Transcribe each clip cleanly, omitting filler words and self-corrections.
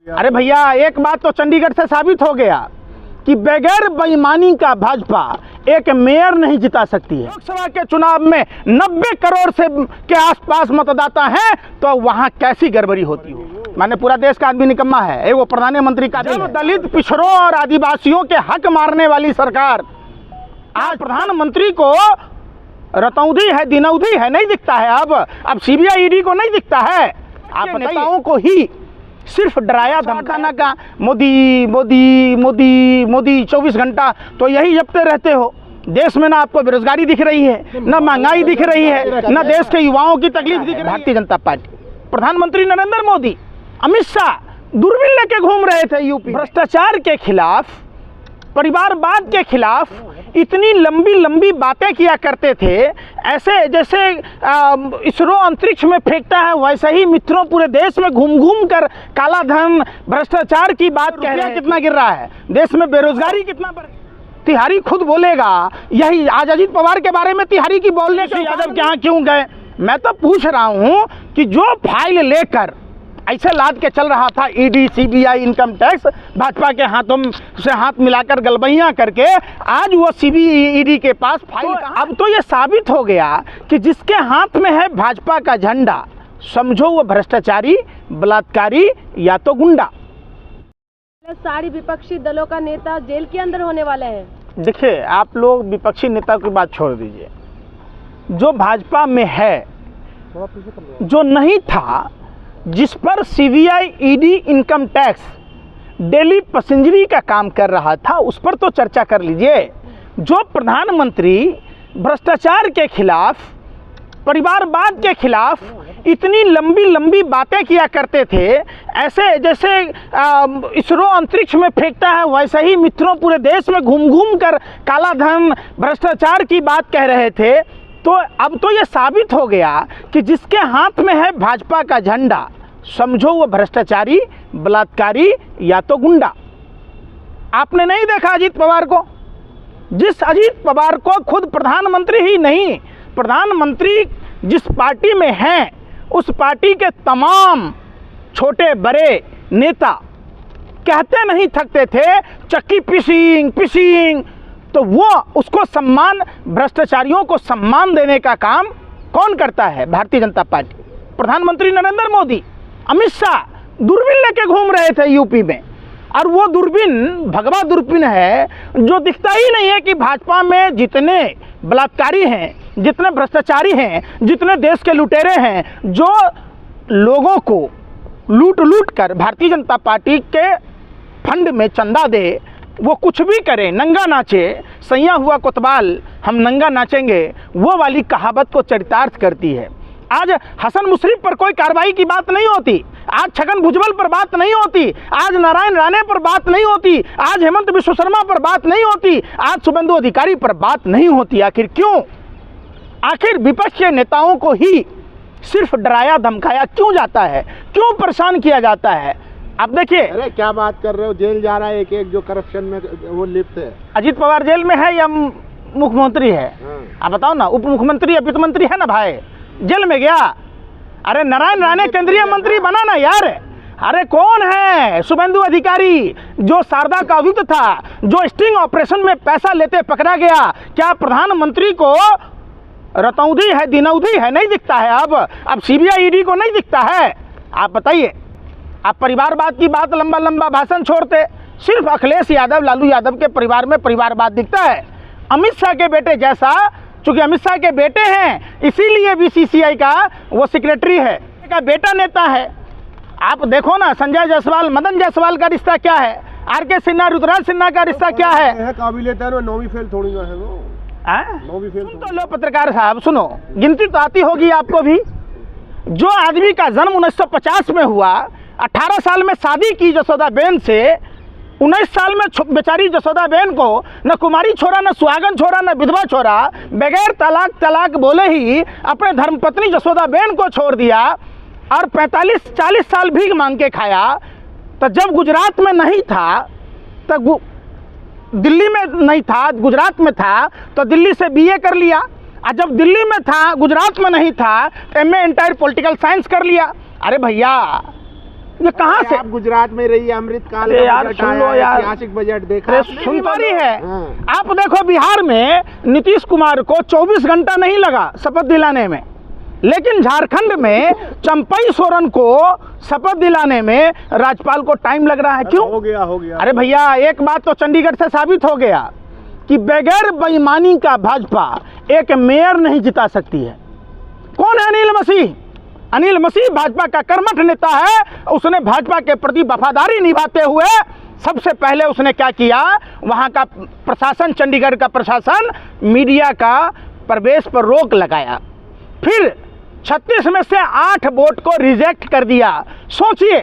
अरे भैया, एक बात तो चंडीगढ़ से साबित हो गया कि बगैर बेईमानी का भाजपा एक मेयर नहीं जिता सकती है। लोकसभा के चुनाव में 90 करोड़ से के आसपास मतदाता हैं, तो वहां कैसी गड़बड़ी होती हो। माने पूरा देश का आदमी निकम्मा है, वो प्रधानमंत्री का दलित, पिछड़ों और आदिवासियों के हक मारने वाली सरकार आज प्रधानमंत्री को रतौंधी है, दिनौधी है, नहीं दिखता है। अब सीबीआई ईडी को नहीं दिखता है, आप नेताओं को ही सिर्फ डराया धमकाना का मोदी मोदी मोदी मोदी 24 घंटा तो यही जपते रहते हो। देश में ना आपको बेरोजगारी दिख रही है, ना महंगाई दिख रही है, ना देश के युवाओं की तकलीफ दिख रही है। भारतीय जनता पार्टी, प्रधानमंत्री नरेंद्र मोदी, अमित शाह दूरबीन लेके घूम रहे थे यूपी। भ्रष्टाचार के खिलाफ, परिवारवाद के खिलाफ इतनी लंबी लंबी बातें किया करते थे, ऐसे जैसे इसरो अंतरिक्ष में फेंकता है वैसे ही मित्रों पूरे देश में घूम घूम कर काला धन, भ्रष्टाचार की बात कह रहे हैं। कितना गिर रहा है देश में, बेरोजगारी कितना बढ़। तिहारी खुद बोलेगा यही। आज अजीत पवार के बारे में तिहारी की बोलने के यादव के यहाँ क्यों गए? मैं तो पूछ रहा हूँ कि जो फाइल लेकर ऐसे लाद के चल रहा था ED, CBI, income tax, Bhajpa के हाथों से हाथ मिलाकर गलबैयां करके आज वो सीबीआई के पास फाइल अब तो ये साबित हो गया कि जिसके हाथ में है भाजपा का झंडा, समझो वो भ्रष्टाचारी, बलात्कारी या तो गुंडा। सारी विपक्षी दलों का नेता जेल के अंदर होने वाले हैं। देखिए, आप लोग विपक्षी नेता की बात छोड़ दीजिए, जो भाजपा में है, जो नहीं था, जिस पर CBI, ED, income tax daily पैसेंजरी का काम कर रहा था, उस पर तो चर्चा कर लीजिए। जो प्रधानमंत्री भ्रष्टाचार के खिलाफ, परिवारवाद के खिलाफ इतनी लंबी लंबी बातें किया करते थे, ऐसे जैसे इसरो अंतरिक्ष में फेंकता है वैसे ही मित्रों पूरे देश में घूम घूम कर काला धन, भ्रष्टाचार की बात कह रहे थे, तो अब तो ये साबित हो गया कि जिसके हाथ में है भाजपा का झंडा, समझो वो भ्रष्टाचारी, बलात्कारी या तो गुंडा। आपने नहीं देखा अजीत पवार को? जिस अजीत पवार को खुद प्रधानमंत्री ही नहीं, प्रधानमंत्री जिस पार्टी में हैं, उस पार्टी के तमाम छोटे बड़े नेता कहते नहीं थकते थे चक्की पिसिंग पिसिंग, तो वो उसको सम्मान, भ्रष्टाचारियों को सम्मान देने का काम कौन करता है? भारतीय जनता पार्टी। प्रधानमंत्री नरेंद्र मोदी, अमित शाह दूरबीन लेके घूम रहे थे यूपी में, और वो दूरबीन भगवा दूरबीन है जो दिखता ही नहीं है कि भाजपा में जितने बलात्कारी हैं, जितने भ्रष्टाचारी हैं, जितने देश के लुटेरे हैं, जो लोगों को लूट लूट कर भारतीय जनता पार्टी के फंड में चंदा दे, वो कुछ भी करे, नंगा नाचे, सैया हुआ कोतवाल हम नंगा नाचेंगे, वो वाली कहावत को चरितार्थ करती है। आज हसन मुशर्रफ पर कोई कार्रवाई की बात नहीं होती, आज छगन भुजबल पर बात नहीं होती, आज नारायण राणे पर बात नहीं होती, आज हेमंत बिश्व शर्मा पर बात नहीं होती, आज शुभेंदु अधिकारी पर बात नहीं होती। आखिर क्यों? आखिर विपक्ष के नेताओं को ही सिर्फ डराया धमकाया क्यों जाता है? क्यों परेशान किया जाता है? अब देखिए, अरे क्या बात कर रहे हो, जेल जा रहा है एक एक जो करप्शन में वो लिप्त है। अजीत पवार जेल में है या मुख्यमंत्री है? आप बताओ ना, उप मुख्यमंत्री या वित्त मंत्री है ना भाई, जेल में गया। अरे नारायण राणे केंद्रीय मंत्री बना ना यार। अरे कौन है शुभेंदु अधिकारी जो शारदा का अभियुक्त था, जो स्टिंग ऑपरेशन में पैसा लेते पकड़ा गया? क्या प्रधानमंत्री को रतौंधी है, दिनौधी है, नहीं दिखता है? अब सीबीआई, ईडी को नहीं दिखता है? आप बताइए। आप परिवारवाद की बात, लंबा लंबा भाषण छोड़ते, सिर्फ अखिलेश यादव, लालू यादव के परिवार में परिवारवाद दिखता है। अमित शाह के बेटे जैसा, चूंकि अमित शाह के बेटे हैं इसीलिए बीसीसीआई का वो सेक्रेटरी है, का बेटा नेता है। आप देखो ना, संजय जायसवाल, मदन जायसवाल का रिश्ता क्या है? आरके सिन्हा, रुद्रराज सिन्हा का रिश्ता क्या है? नौवीं फेल थोड़ी ना है वो। नौवीं फेल तो लो पत्रकार साहब, सुनो, गिनती तो आती होगी आपको भी। जो आदमी का जन्म 1950 में हुआ, 18 साल में शादी की जसोदा बेन से, 19 साल में बेचारी जसोदा बेन को न कुमारी छोड़ा, न सुहागन छोड़ा, न विधवा छोड़ा, बगैर तलाक बोले ही अपने धर्मपत्नी जसोदा बेन को छोड़ दिया, और 45-40 साल भीख मांग के खाया। तो जब गुजरात में नहीं था, तब दिल्ली में नहीं था, गुजरात में था, तो दिल्ली से बीए कर लिया, और जब दिल्ली में था, गुजरात में नहीं था, तो एमए इंटायर पॉलिटिकल साइंस कर लिया। अरे भैया, ये कहाँ से? आप गुजरात में रहिए, अमृतकाल अरे का यार बजट सुन आया, लो यार, ऐतिहासिक बजट देखा अरे आपने? सुन तो रही है। हाँ। आप देखो बिहार में नीतीश कुमार को 24 घंटा नहीं लगा शपथ दिलाने में, लेकिन झारखंड में चंपई सोरेन को शपथ दिलाने में राज्यपाल को टाइम लग रहा है। क्यों? हो गया। अरे भैया, एक बात तो चंडीगढ़ से साबित हो गया कि बगैर बेईमानी का भाजपा एक मेयर नहीं जिता सकती है। कौन है? अनिल मसीह। अनिल मसीह भाजपा का कर्मठ नेता है। उसने भाजपा के प्रति वफादारी निभाते हुए सबसे पहले उसने क्या किया, वहां का प्रशासन, चंडीगढ़ का प्रशासन, मीडिया का प्रवेश पर रोक लगाया। फिर 36 में से 8 वोट को रिजेक्ट कर दिया। सोचिए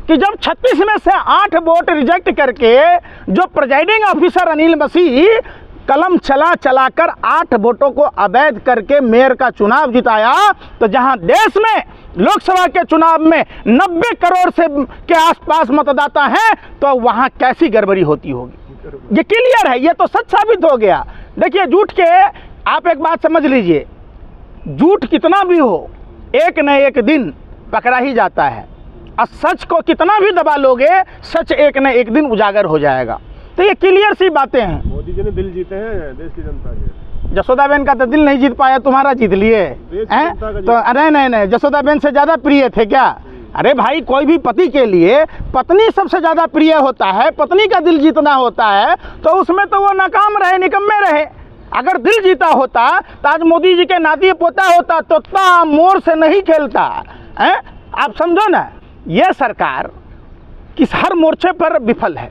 कि जब 36 में से 8 वोट रिजेक्ट करके जो प्रिजाइडिंग ऑफिसर अनिल मसीह कलम चलाकर 8 वोटों को अवैध करके मेयर का चुनाव जिताया, तो जहां देश में लोकसभा के चुनाव में 90 करोड़ से के आसपास मतदाता हैं, तो वहां कैसी गड़बड़ी होती होगी? ये क्लियर है, ये तो सच साबित हो गया। देखिए, झूठ के आप एक बात समझ लीजिए, झूठ कितना भी हो एक न एक दिन पकड़ा ही जाता है, और सच को कितना भी दबा लोगे, सच एक न एक दिन उजागर हो जाएगा। तो ये क्लियर सी बातें हैं। मोदी जी ने दिल जीते हैं देश की जनता के। जसोदाबेन का तो दिल नहीं जीत पाया, तुम्हारा जीत लिए हैं। तो अरे नहीं, जसोदाबेन से ज़्यादा प्रिय थे क्या? अरे भाई, कोई भी पति के लिए पत्नी सबसे ज़्यादा प्रिय होता है, पत्नी का दिल जीतना होता है, तो उसमें तो वो नाकाम रहे, निकम्मे रहे। अगर दिल जीता होता तो आज मोदी जी के नाती पोता होता, तोता मोर से नहीं खेलता है। आप समझो ना, ये सरकार किस हर मोर्चे पर विफल है।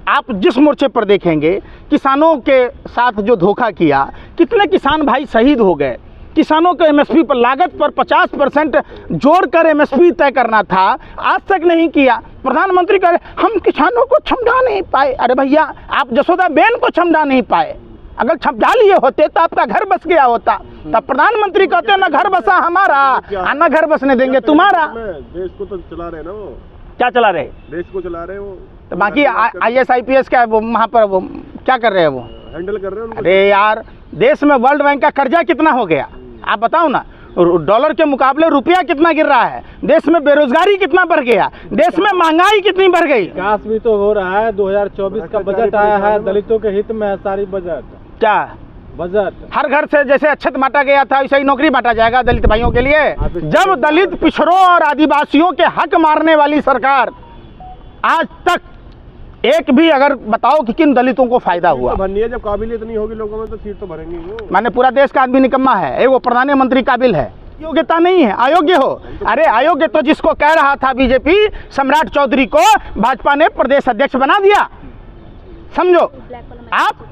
आप जिस मोर्चे पर देखेंगे, किसानों के साथ जो धोखा किया, कितने किसान भाई शहीद हो गए। किसानों को एमएसपी पर, लागत पर 50% जोड़कर एमएसपी तय करना था, आज तक नहीं किया। प्रधानमंत्री कह रहे हम किसानों को समझा नहीं पाए। अरे भैया, आप जसोदाबेन को समझा नहीं पाए। अगर समझा लिए होते तो आपका घर बस गया होता। तब प्रधानमंत्री कहते ना घर बसा हमारा, ना घर बसने देंगे तुम्हारा। देश को तो चला रहे ना वो। क्या चला रहे? देश को चला रहे वो। तो बाकी IAS IPS का वो वहाँ पर वो क्या कर रहे हैं? वो हैंडल कर रहे हैं उनको। अरे यार, देश में वर्ल्ड बैंक का कर्जा कितना हो गया आप बताओ ना। डॉलर के मुकाबले रुपया कितना गिर रहा है, देश में बेरोजगारी कितना बढ़ गया, देश में महंगाई कितनी बढ़ गई। विकास भी तो हो रहा है। 2024 का बजट आया है, दलितों के हित में है सारी बजट। क्या बजट? हर घर से जैसे अच्छत बांटा गया था, वैसे ही नौकरी बांटा जाएगा दलित भाइयों के लिए। जब दलित, पिछड़ों और आदिवासियों के हक मारने वाली सरकार, आज तक एक भी अगर बताओ कि किन दलितों को फायदा हुआ? तो भरनी है, जब काबिलियत नहीं होगी लोगों में तो सीट तो भरेंगे ही। माने पूरा देश का आदमी निकम्मा है, एक वो प्रधानमंत्री काबिल है, योग्यता नहीं है, अयोग्य हो। अरे अयोग्य तो जिसको कह रहा था बीजेपी, सम्राट चौधरी को भाजपा ने प्रदेश अध्यक्ष बना दिया। समझो आप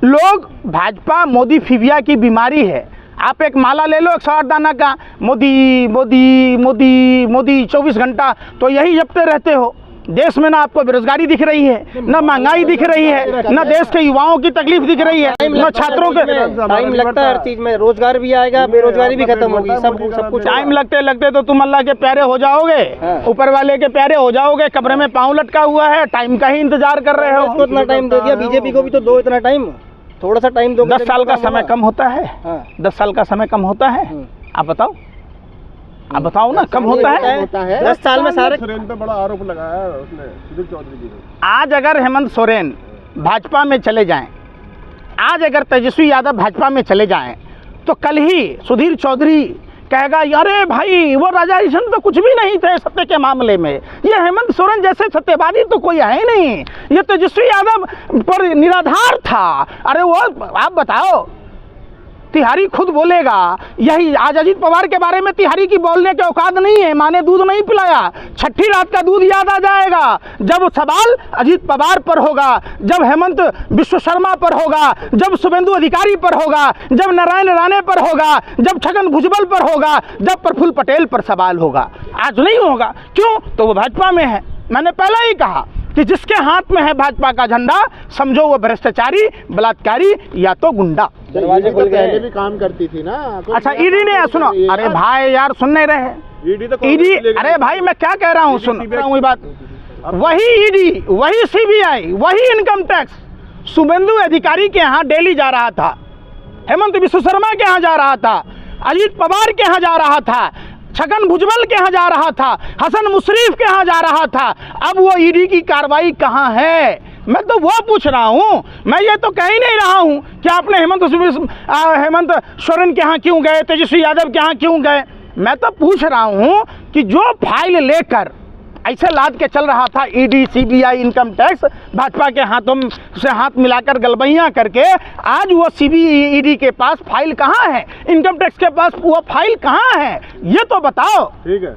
लोग, भाजपा मोदी फिविया की बीमारी है। आप एक माला ले लो 108 दाना का, मोदी मोदी मोदी मोदी 24 घंटा तो यही जपते रहते हो। देश में ना आपको बेरोजगारी दिख रही है, ना महंगाई दिख रही है, ना देश के युवाओं की तकलीफ दिख रही है, ना छात्रों के। टाइम लगता है हर चीज में, रोजगार भी आएगा, बेरोजगारी भी खत्म होगी, सब कुछ। टाइम लगते लगते तो तुम अल्लाह के प्यारे हो जाओगे, ऊपर वाले के प्यारे हो जाओगे। कब्र में पाँव लटका हुआ है, टाइम का ही इंतजार कर रहे हो। इतना टाइम दे दिया, बीजेपी को भी तो दो इतना टाइम, थोड़ा सा टाइम दो। 10 साल का समय कम होता है? 10 साल का समय कम होता है? आप बताओ, आप बताओ ना, कम होता है? 10 साल में सारे। सोरेन पे बड़ा आरोप लगाया है उसने, सुधीर चौधरी जी ने। आज अगर हेमंत सोरेन भाजपा में चले जाएं, आज अगर तेजस्वी यादव भाजपा में चले जाएं, तो कल ही सुधीर चौधरी कहेगा अरे भाई वो राजा ईशन तो कुछ भी नहीं थे सत्य के मामले में, ये हेमंत सोरेन जैसे सत्यवादी तो कोई है नहीं, ये तेजस्वी यादव पर निराधार था। अरे वो आप बताओ, तिहारी खुद बोलेगा यही। आज अजीत पवार के बारे में तिहारी की बोलने के औकात नहीं है, माँ ने दूध नहीं पिलाया। छठी रात का दूध याद आ जाएगा जब सवाल अजीत पवार पर होगा, जब हेमंत विश्व शर्मा पर होगा, जब शुभेंदु अधिकारी पर होगा, जब नारायण राणे पर होगा, जब छगन भुजबल पर होगा, जब प्रफुल्ल पटेल पर सवाल होगा। आज नहीं होगा। क्यों? तो वो भाजपा में है। मैंने पहले ही कहा कि जिसके हाथ में है भाजपा का झंडा, समझो वो भ्रष्टाचारी, बलात्कारी या तो गुंडा। दरवाजे खुल गए। पहले भी काम करती थी ना। अच्छा, ईडी ने सुनो, अरे भाई यार सुन नहीं रहे। ईडी, अरे भाई मैं क्या कह रहा हूँ, सुन रहा हूँ बात। वही ईडी, वही सीबीआई, वही इनकम टैक्स शुभेंदु अधिकारी के यहाँ डेली जा रहा था, हेमंत विश्व शर्मा के यहाँ जा रहा था, अजीत पवार के यहाँ जा रहा था, छगन भुजबल के यहाँ जा रहा था, हसन मुशर्रफ के यहाँ जा रहा था, अब वो ईडी की कार्रवाई कहाँ है? मैं तो वो पूछ रहा हूँ। मैं ये तो कह ही नहीं रहा हूँ कि आपने हेमंत सोरेन के यहाँ क्यों गए, तेजस्वी यादव के यहाँ क्यों गए। मैं तो पूछ रहा हूँ कि जो फाइल लेकर ऐसे लाद के चल रहा था ED, CBI, income tax, Bhajpa के हाथों से हाथ मिलाकर गलबैयाँ करके, आज वो ईडी के पास फाइल कहाँ है, इनकम टैक्स के पास वो फाइल कहाँ है, ये तो बताओ। ठीक है।